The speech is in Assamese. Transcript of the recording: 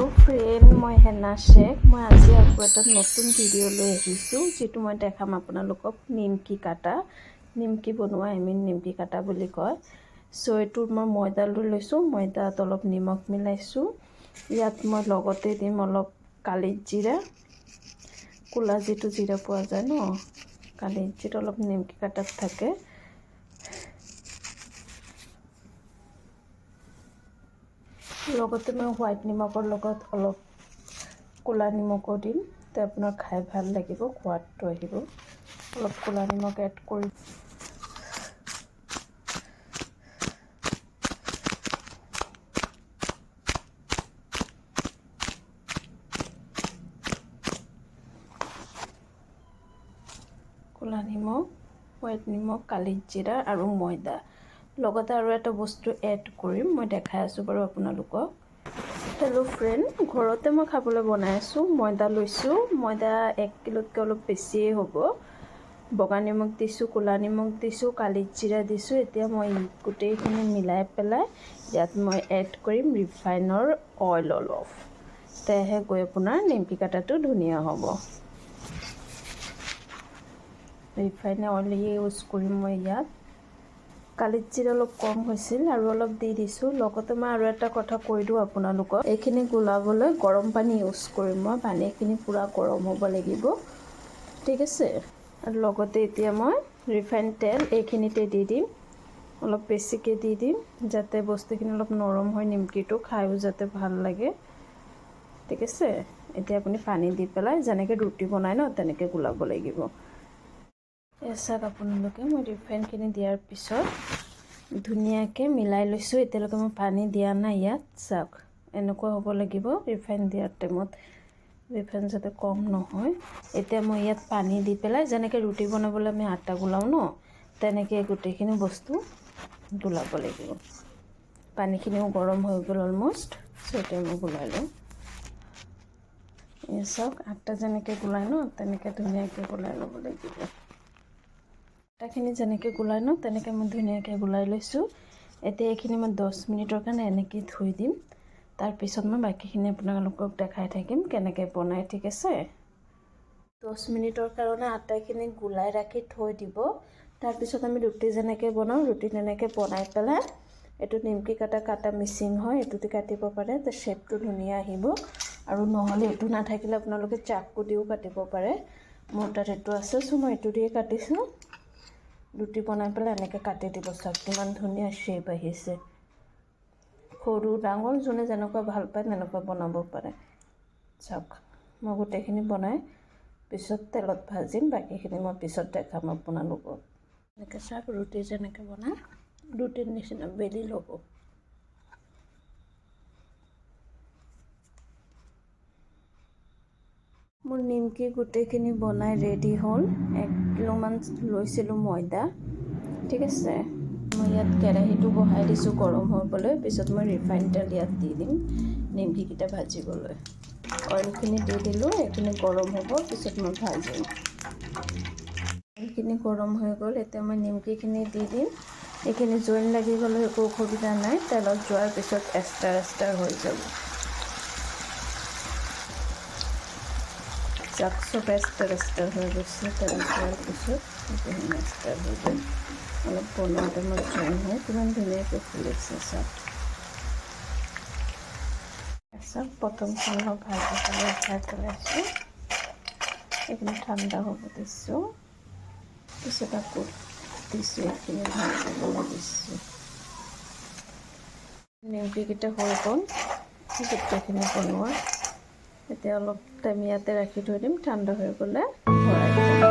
हेलो फ्रेंड मैं हेना शेख मैं आज आपको एक नतुन भिडिओ লৈ আহিছো যেটো মই দেখাম আপোনালোকক নিমকি কাটা নিমকি বনোৱা নিমকি কাটা বুলি কয় সো এটো মই ময়দা লৈ লৈছো ময়দাত অলপ নিমখ মিলাইছো ইয়াত মই লগতে দিম অলপ কালি জিৰা কোলা যেটো জিৰা পোৱা যায় ন কালি জিৰা অলপ নিমকি কাটাত থাকে লগতে মই হোয়াইট নিমকৰ লগত অলপ কোলা নিমকো দিম তে আপোনাৰ খাই ভাল লাগিব সোৱাদটো আহিব অলপ কোলা নিমক এড কৰি কোলা নিমক হোয়াইট নিমক কালি জিৰা আৰু ময়দা লগতে আৰু এটা বস্তু এড কৰিম মই দেখাই আছো বাৰু আপোনালোকক हेलो फ्रेंड घरते मैं खाबले बनाइছো ময়দা লৈছো ময়দা 1 কিলোতকৈ অলপ বেছি হ'ব বগা নিমখ দিছো কোলা নিমখ দিছো কালি জিৰা দিছো এতিয়া মই গুটেইখিনি মিলাই পেলাই ইয়াত মই এড কৰিম ৰিফাইনৰ অইল অলপ তেহে গৈ আপোনাৰ নিমকি কাটাটো ধুনিয়া হ'ব ৰিফাইন অইল ইউজ কৰিম মই ইয়াত কালি জিৰা অলপ কম হৈছিল আৰু অলপ দি দিছো লগতে মই আৰু এটা কথা কৈ দিও আপোনালোকক এইখিনি গুলাবলৈ গৰম পানী ইউজ কৰিম মই পানীখিনি পুৰা গৰম হ'ব লাগিব ঠিক আছে আৰু লগতে এতিয়া মই ৰিফাইন তেল এইখিনিতে দি দিম অলপ বেছিকৈ দি দিম যাতে বস্তুখিনি অলপ নৰম হয় নিমকিটো খাইও যাতে ভাল লাগে ঠিক আছে এতিয়া আপুনি পানী দি পেলাই যেনেকৈ ৰুটি বনাই ন তেনেকৈ গুলাব লাগিব এসা আপোনালোকে মই ৰিফাইনখিনি দিয়াৰ পিছত ধুনিয়াকৈ মিলাই লৈছো এতিয়ালৈকে মই পানী দিয়া নাই ইয়াত চাওক এনেকুৱা হ'ব লাগিব ৰিফাইন দিয়াৰ টাইমত ৰিফাইন যাতে কম নহয় এতিয়া মই ইয়াত পানী দি পেলাই যেনেকৈ ৰুটি বনাবলৈ আমি আটা গুলাও ন তেনেকৈ গুটেইখিনি বস্তু গুলাব লাগিব পানীখিনিও গৰম হৈ গ'ল অলমোষ্ট সেটা মই গুলাই লওঁ এই চাওক আটা যেনেকৈ গুলাই ন তেনেকৈ ধুনিয়াকৈ গুলাই ল'ব লাগিব আটাখিনি যেনেকৈ গুলাই ন তেনেকৈ মই ধুনিয়াকৈ গুলাই লৈছো এতিয়া এইখিনি মই 10 মিনিটৰ কাৰণে এনেকৈ থৈ দিম তাৰ পিছত মই বাকিখিনি আপোনালোকক দেখাই থাকিম কেনেকৈ বনাই ঠিক আছে 10 মিনিটৰ কাৰণে আটাখিনি গুলাই ৰাখি থৈ দিব তাৰ পিছত আমি ৰুটি যেনেকৈ বনাও ৰুটি তেনেকৈ বনাই পেলাই এটো নিমকি কাটা মেচিন হয় এটোতে কাটিব পাৰে তে শেপটো ধুনিয়া আহিব আৰু নহলে এটো নাথাকিলে আপোনালোকে চাকু দিও কাটিব পাৰে মোৰ তাত এটো আছে সো মই এটো দিয়ে কাটিছো ৰুটি বনাই পেলাই এনেকৈ কাটি দিব চাওক কিমান ধুনিয়া শেপ আহিছে সৰু ডাঙৰ জনে যেনেকুৱা ভাল পায় তেনেকুৱা বনাব পাৰে চাওক মই গোটেইখিনি বনাই পিছত তেলত ভাজিম বাকিখিনি মই পিছত দেখাম আপোনালোকক এনেকৈ চাওক ৰুটি যেনেকৈ বনাই ৰুটিৰ নিচিনা বেলি ল'ব মোৰ নিমকি গোটেইখিনি বনাই ৰেডি হ'ল 1 কিলো মান লৈছিলো ময়দা ঠিক আছে মই ইয়াত কেৰাহীটো বহাই দিছো গৰম হ'বলৈ পিছত মই ৰিফাইন তেল ইয়াত দি দিম নিমকি কিটা ভাজিবলৈ অইলখিনি দি দিলো এইখিনি গৰম হ'ব পিছত মই ভাজিম এইখিনি গৰম হৈ গ'ল এতিয়া মই নিমকিখিনি দি দিম এইখিনি জইন লাগি গ'লে একো অসুবিধা নাই তেলত যোৱাৰ পিছত এষ্টাৰ হৈ যাব চাকসো এষ্টাৰ হৈ গৈছে তেলত যোৱাৰ পিছত এইখিনি এষ্টাৰ হৈ গ'ল অলপ বনোৱাতে মই জইন হয় কিমান ধুনীয়াকৈ ফুলিছে চাওক প্ৰথমখিনি মই ভাজি পেলাই উঠাই পেলাইছো এইখিনি ঠাণ্ডা হ'ব দিছো পিছত আকৌ দিছো এইখিনি ভাজিবলৈ দিছো নিমকিকেইটা হৈ গ'ল গোটেইখিনি বনোৱা এতিয়া অলপ টাইম ইয়াতে ৰাখি থৈ দিম ঠাণ্ডা হৈ গ'লে ভৰাই দিম